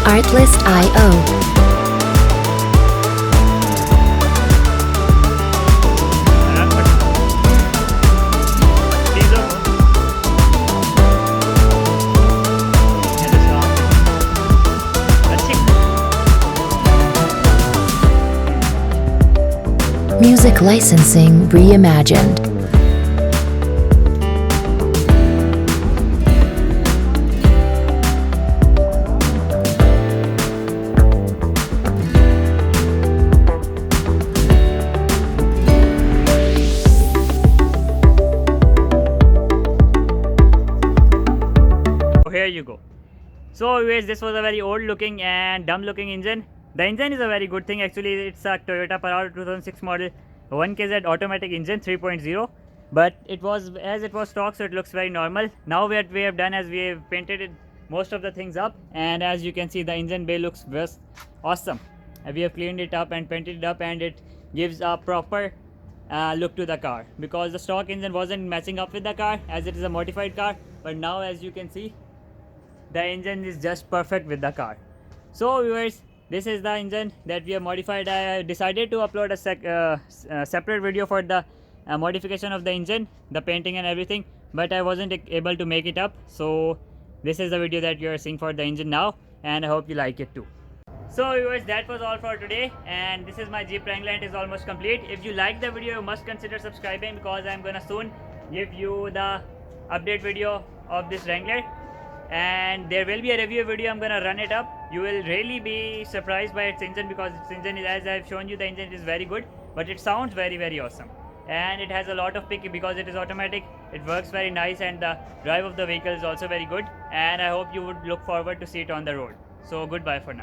Artlist.io. Music licensing reimagined. Here you go. So anyways, this was a very old looking and dumb looking engine. The engine is a very good thing actually. It's a Toyota Corolla 2006 model 1KZ automatic engine 3.0, but it was stock, so it looks very normal. Now what we have done is we have painted most of the things up, and as you can see the engine bay looks just awesome. We have cleaned it up and painted it up, and it gives a proper look to the car, because the stock engine wasn't matching up with the car as it is a modified car, but now as you can see the engine is just perfect with the car. So viewers, this is the engine that we have modified. I decided to upload a separate video for the modification of the engine, the painting and everything, but I wasn't able to make it up. So this is the video that you are seeing for the engine now, and I hope you like it too. So viewers, that was all for today, and this is my Jeep Wrangler. It is almost complete. If you like the video, you must consider subscribing, because I'm gonna soon give you the update video of this Wrangler, and there will be a review video. I'm gonna run it up. You will really be surprised by its engine, because its engine is, as I've shown you, the engine is very good, but it sounds very awesome, and it has a lot of pick because it is automatic. It works very nice, and the drive of the vehicle is also very good, and I hope you would look forward to see it on the road. So goodbye for now.